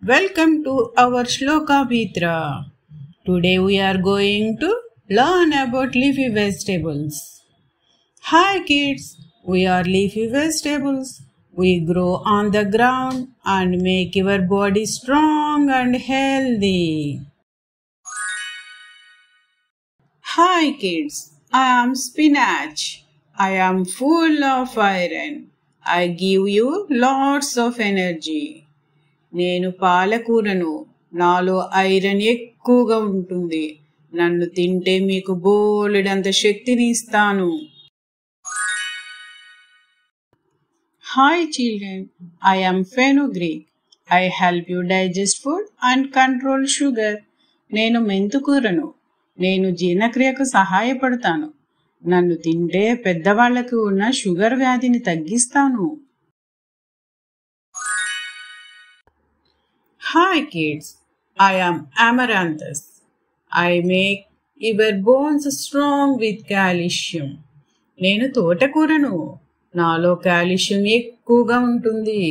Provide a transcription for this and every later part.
Welcome to our Shloka Mitra. Today we are going to learn about leafy vegetables. Hi kids, we are leafy vegetables. We grow on the ground and make your body strong and healthy. Hi kids, I am spinach. I am full of iron. I give you lots of energy. నేను పాలకూరను, నాలో iron ఎక్కువగా ఉంటుంది. నన్ను తింటే మీకు బోలెడంత శక్తిని ఇస్తాను. Hi children, I yam fenugreek. I help you digest food and control sugar. నేను మెంతుకూరను, నేను జీర్ణక్రియకు సహాయపడతాను. నన్ను తింటే పెద్దవాళ్లకు ఉన్న షుగర్ వ్యాధిని తగ్గిస్తాను. Hi kids, I am Amaranthus. I make your bones strong with calcium. నేను తోటకూరను, నాలో కాల్షియం ఎక్కువగా ఉంటుంది.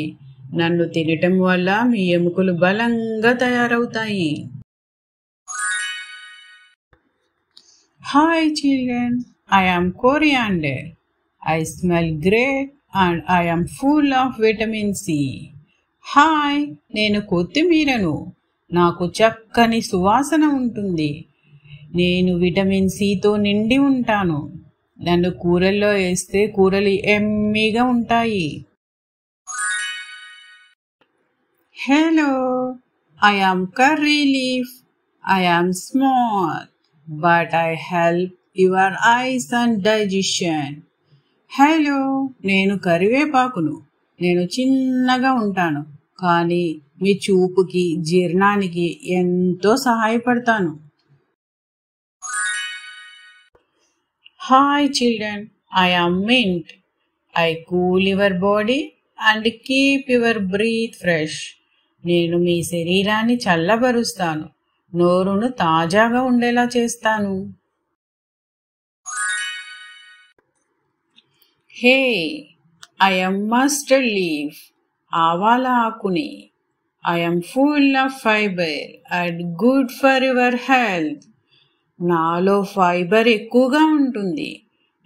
నన్ను తినటం వల్ల మీ ఎముకలు బలంగా తయారవుతాయి. Hi children, I am coriander. I smell great and I am full of vitamin C. Hi, నేను కొత్తిమీరను, నాకు చక్కని సువాసన ఉంటుంది. నేను విటమిన్ సితో నిండి ఉంటాను. నన్ను కూరల్లో వేస్తే కూరలు ఎమ్మీగా ఉంటాయి. Hello, I yam curry leaf. I am small but I help your eyes and digestion. Hello, నేను కరివేపాకును, నేను చిన్నగా ఉంటాను, కానీ మీ చూపుకి, జీర్ణానికి ఎంతో సహాయపడతాను. Hi children, I am mint. I cool your body and keep your breath fresh. నేను మీ శరీరాన్ని చల్లబరుస్తాను, నోరును తాజాగా ఉండేలా చేస్తాను. హే, I am mustard leaf. ఆవాల ఆకుని. I am full of fiber and good for your health. నాలో ఫైబర్ ఎక్కువగా ఉంటుంది.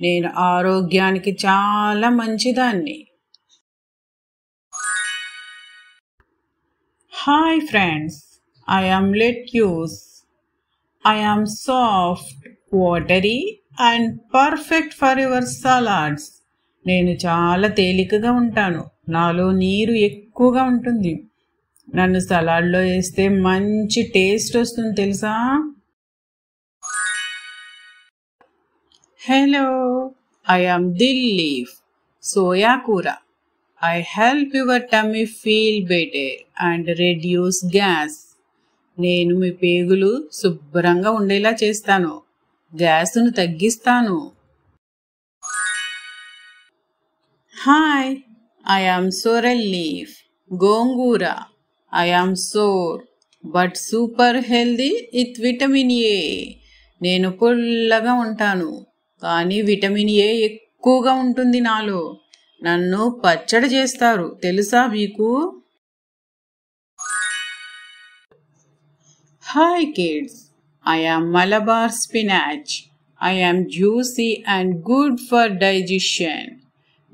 నేను ఆరోగ్యానికి చాలా మంచిదాన్ని. Hi friends, I am lettuce. I am soft, watery and perfect for your salads. నేను చాలా తేలికగా ఉంటాను. నాలో నీరు ఎక్కువగా ఉంటుంది. నన్ను సలాడ్లో వేస్తే మంచి టేస్ట్ వస్తుంది తెలుసా? Hello, I am dill leaf. సోయా కూర. I help your tummy feel better and reduce gas. నేను మీ పేగులు శుభ్రంగా ఉండేలా చేస్తాను, గ్యాస్ను తగ్గిస్తాను. Hi, I am sorrel leaf. గోంగూర. I am sour but super healthy with vitamin A. నేను పుల్లగా ఉంటాను, కానీ విటమిన్ ఏ ఎక్కువగా ఉంటుంది నాలో. నన్ను పచ్చడి చేస్తారు తెలుసా మీకు? Hi kids, I am Malabar spinach. I am juicy and good for digestion.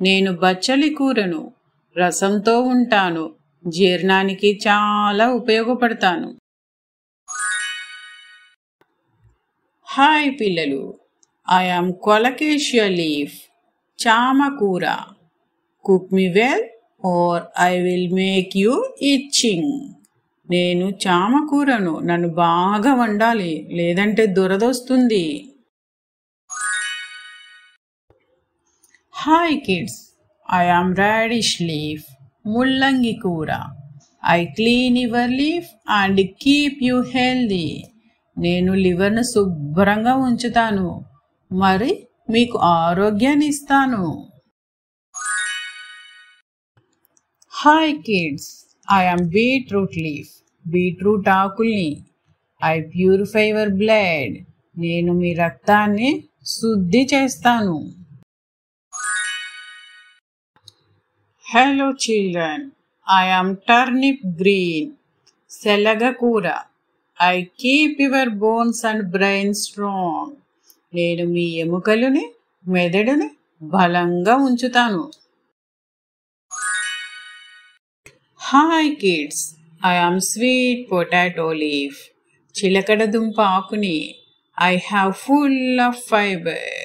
నేను బచ్చలి కూరను, రసంతో ఉంటాను, జీర్ణానికి చాలా ఉపయోగపడతాను. హాయ్ పిల్లలు, ఐ యామ్ కొలకేషియా లీఫ్. చామకూర. Cook me well or I will make you itching. నేను చామకూరను, నన్ను బాగా వండాలి, లేదంటే దురదొస్తుంది. Hi kids, I am radish leaf. ముల్లంగి కూర. I clean your leaf and keep you healthy. నేను లివర్ను శుభ్రంగా ఉంచుతాను, మరి మీకు ఆరోగ్యాన్ని ఇస్తాను. Hi kids, I am beetroot leaf. Beetroot ఆకుల్ని. I purify your blood. నేను మీ రక్తాన్ని శుద్ధి చేస్తాను. Hello children, I am turnip green. శలగ కూర. I keep your bones and brain strong. నేను మీ ఎముకలుని మెదడుని బలంగా ఉంచుతాను. Hi kids, I am sweet potato leaf. చిలకడ దుంప ఆకుని. I have full of fibre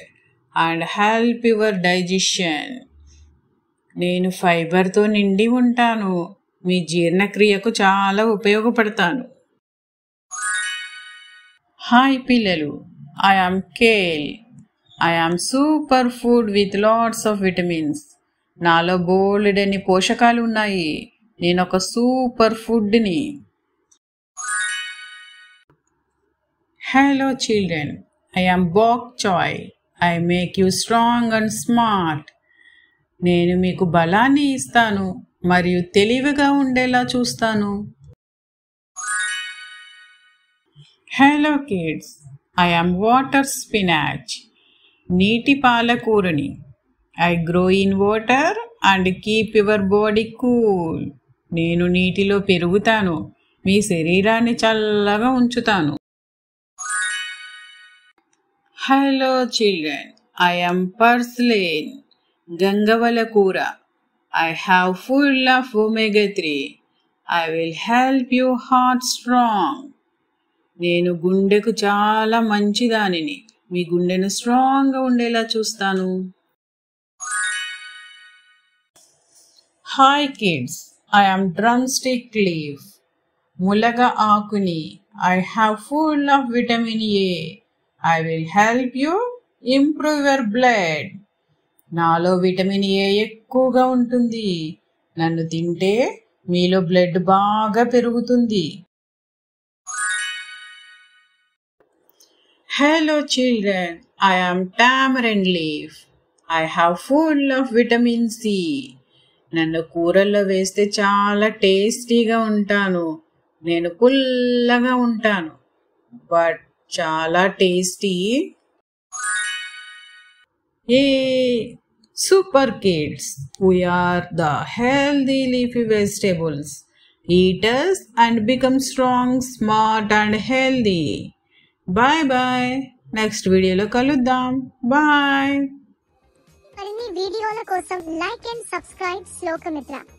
and help your digestion. నేను ఫైబర్తో నిండి ఉంటాను, మీ జీర్ణక్రియకు చాలా ఉపయోగపడతాను. హాయ్ పిల్లలు, I am kale. I am super food with lots of vitamins. నాలో బోల్డని పోషకాలు ఉన్నాయి. నేను ఒక సూపర్ ఫుడ్ని. Hello children, I am back chai. I make you strong and smart. నేను మీకు బలాన్ని ఇస్తాను మరియు తెలివిగా ఉండేలా చూస్తాను. Hello kids, I am water spinach. నీటి పాలకూరని. I grow in water and keep your body cool. నేను నీటిలో పెరుగుతాను, మీ శరీరాన్ని చల్లగా ఉంచుతాను. Hello children, I am purslane. గంగవల కూర. I have full of omega 3. I will help you heart strong. నేను గుండెకు చాలా మంచిదానిని, మీ గుండెను స్ట్రాంగ్గా ఉండేలా చూస్తాను. Hi kids, I am drumstick leaf. ములగ ఆకుని. I have full of vitamin A. I will help you improve your blood. నాలో విటమిన్ ఏ ఎక్కువగా ఉంటుంది. నన్ను తింటే మీలో బ్లడ్ బాగా పెరుగుతుంది. Hello children, I am tamarind leaf. I have full of vitamin C. నన్ను కూరల్లో వేస్తే చాలా టేస్టీగా ఉంటాను. నేను పుల్లగా ఉంటాను, బట్ చాలా tasty. Super kids, we are the healthy leafy vegetables. Eat us and become strong, smart and healthy. Bye bye. Next video lo kaluddam. Bye. మరిన్ని వీడియోల కోసం లైక్ అండ్ సబ్స్క్రైబ్ శ్లోకమిత్ర.